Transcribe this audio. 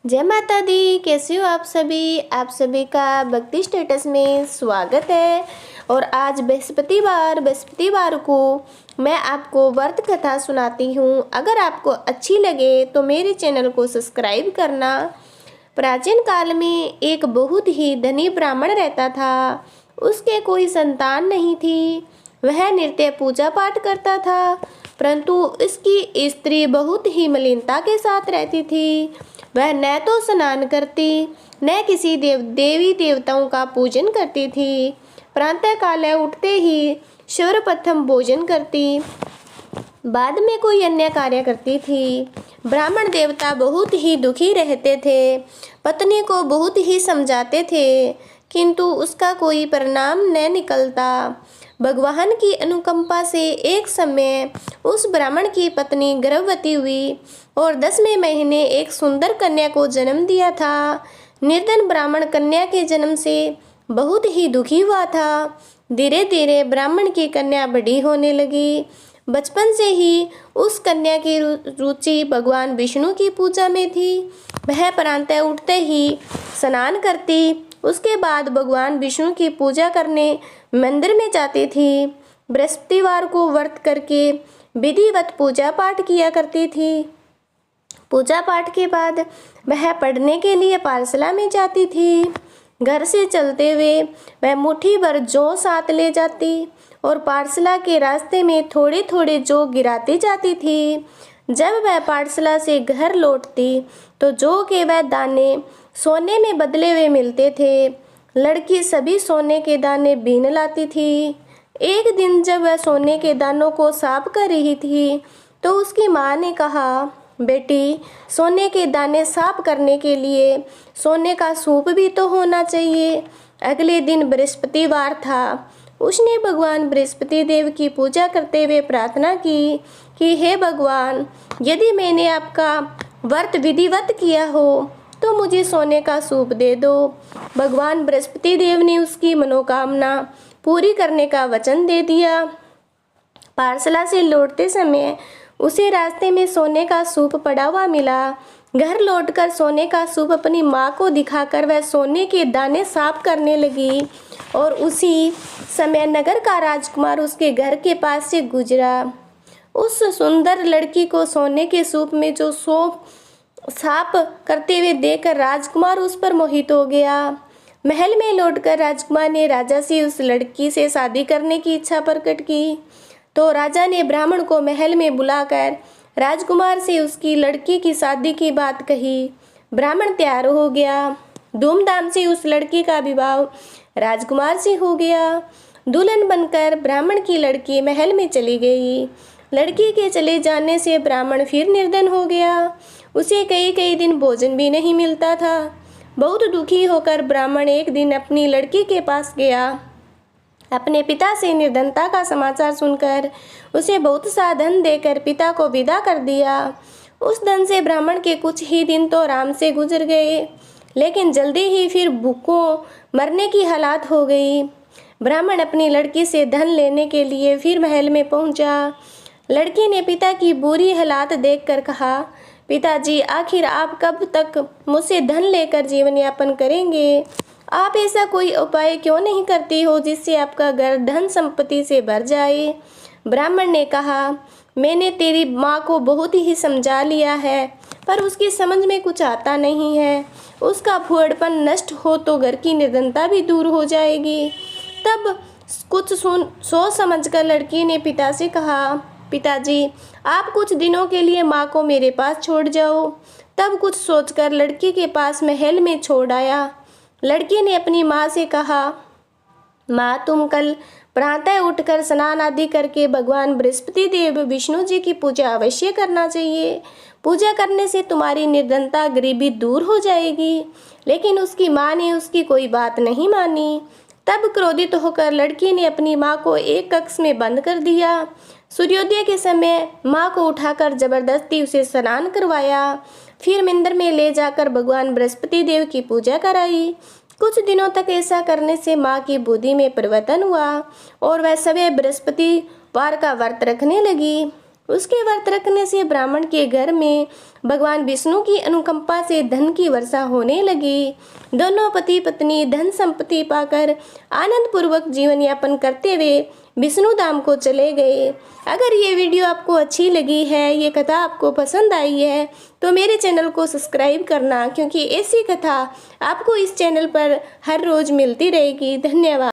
जय माता दी। कैसे हो आप सभी? आप सभी का भक्ति स्टेटस में स्वागत है। और आज बृहस्पतिवार को मैं आपको व्रत कथा सुनाती हूँ। अगर आपको अच्छी लगे तो मेरे चैनल को सब्सक्राइब करना। प्राचीन काल में एक बहुत ही धनी ब्राह्मण रहता था। उसके कोई संतान नहीं थी। वह नित्य पूजा पाठ करता था, परंतु उसकी स्त्री बहुत ही मलिनता के साथ रहती थी। वह न तो स्नान करती, न किसी देवी देवताओं का पूजन करती थी। प्रातः काल उठते ही सर्वप्रथम भोजन करती, बाद में कोई अन्य कार्य करती थी। ब्राह्मण देवता बहुत ही दुखी रहते थे। पत्नी को बहुत ही समझाते थे, किंतु उसका कोई परिणाम न निकलता। भगवान की अनुकंपा से एक समय उस ब्राह्मण की पत्नी गर्भवती हुई और 10वें महीने एक सुंदर कन्या को जन्म दिया था। निर्धन ब्राह्मण कन्या के जन्म से बहुत ही दुखी हुआ था। धीरे धीरे ब्राह्मण की कन्या बड़ी होने लगी। बचपन से ही उस कन्या की रुचि भगवान विष्णु की पूजा में थी। वह प्रातः उठते ही स्नान करती, उसके बाद भगवान विष्णु की पूजा करने मंदिर में जाती थी। बृहस्पतिवार को व्रत करके विधिवत पूजा पाठ किया करती थी। पूजा पाठ के बाद वह पढ़ने के लिए पाठशाला में जाती थी। घर से चलते हुए वह मुट्ठी भर जौ साथ ले जाती और पाठशाला के रास्ते में थोड़े थोड़े जौ गिराती जाती थी। जब वह पाठशाला से घर लौटती तो जौ के वह दाने सोने में बदले हुए मिलते थे। लड़की सभी सोने के दाने बीन लाती थी। एक दिन जब वह सोने के दानों को साफ कर रही थी तो उसकी माँ ने कहा, बेटी, सोने के दाने साफ करने के लिए सोने का सूप भी तो होना चाहिए। अगले दिन बृहस्पतिवार था। उसने भगवान बृहस्पति देव की पूजा करते हुए प्रार्थना की कि हे भगवान, यदि मैंने आपका व्रत विधिवत किया हो तो मुझे सोने का सूप दे दो। भगवान बृहस्पति देव ने उसकी मनोकामना पूरी करने का वचन दे दिया। पाठशाला से लौटते समय उसे रास्ते में सोने का सूप पड़ा हुआ मिला। घर लौटकर सोने का सूप अपनी माँ को दिखाकर वह सोने के दाने साफ करने लगी और उसी समय नगर का राजकुमार उसके घर के पास से गुजरा। उस सुंदर लड़की को सोने के सूप में जो सूप साफ करते हुए देखकर राजकुमार उस पर मोहित हो गया। महल में लौटकर राजकुमार ने राजा से उस लड़की से शादी करने की इच्छा प्रकट की। तो राजा ने ब्राह्मण को महल में बुलाकर राजकुमार से उसकी लड़की की शादी की बात कही। ब्राह्मण तैयार हो गया। धूमधाम से उस लड़की का विवाह राजकुमार से हो गया। दुल्हन बनकर ब्राह्मण की लड़की महल में चली गई। लड़की के चले जाने से ब्राह्मण फिर निर्धन हो गया। उसे कई कई दिन भोजन भी नहीं मिलता था। बहुत दुखी होकर ब्राह्मण एक दिन अपनी लड़की के पास गया। अपने पिता से निर्धनता का समाचार सुनकर उसे बहुत सा धन देकर पिता को विदा कर दिया। उस धन से ब्राह्मण के कुछ ही दिन तो आराम से गुजर गए, लेकिन जल्दी ही फिर भूखों मरने की हालत हो गई। ब्राह्मण अपनी लड़की से धन लेने के लिए फिर महल में पहुंचा। लड़की ने पिता की बुरी हालत देखकर कहा, पिताजी, आखिर आप कब तक मुझसे धन लेकर जीवन यापन करेंगे? आप ऐसा कोई उपाय क्यों नहीं करती हो जिससे आपका घर धन संपत्ति से भर जाए? ब्राह्मण ने कहा, मैंने तेरी माँ को बहुत ही समझा लिया है, पर उसकी समझ में कुछ आता नहीं है। उसका फुहड़पन नष्ट हो तो घर की निर्धनता भी दूर हो जाएगी। तब कुछ सोच समझकर लड़की ने पिता से कहा, पिताजी, आप कुछ दिनों के लिए माँ को मेरे पास छोड़ जाओ। तब कुछ सोचकर लड़की के पास महल में छोड़ आया। लड़की ने अपनी माँ से कहा, माँ, तुम कल प्रातः उठकर स्नान आदि करके भगवान बृहस्पति देव विष्णु जी की पूजा अवश्य करना चाहिए। पूजा करने से तुम्हारी निर्धनता गरीबी दूर हो जाएगी। लेकिन उसकी माँ ने उसकी कोई बात नहीं मानी। तब क्रोधित होकर लड़की ने अपनी माँ को एक कक्ष में बंद कर दिया। सूर्योदय के समय माँ को उठाकर जबरदस्ती उसे स्नान करवाया। फिर मंदिर में ले जाकर भगवान बृहस्पति देव की पूजा कराई। कुछ दिनों तक ऐसा करने से माँ की बुद्धि में परिवर्तन हुआ और वह सवे बृहस्पतिवार का व्रत रखने लगी। उसके व्रत रखने से ब्राह्मण के घर में भगवान विष्णु की अनुकंपा से धन की वर्षा होने लगी। दोनों पति पत्नी धन संपत्ति पाकर आनंद पूर्वक जीवन यापन करते हुए विष्णु धाम को चले गए। अगर ये वीडियो आपको अच्छी लगी है, ये कथा आपको पसंद आई है, तो मेरे चैनल को सब्सक्राइब करना, क्योंकि ऐसी कथा आपको इस चैनल पर हर रोज मिलती रहेगी। धन्यवाद।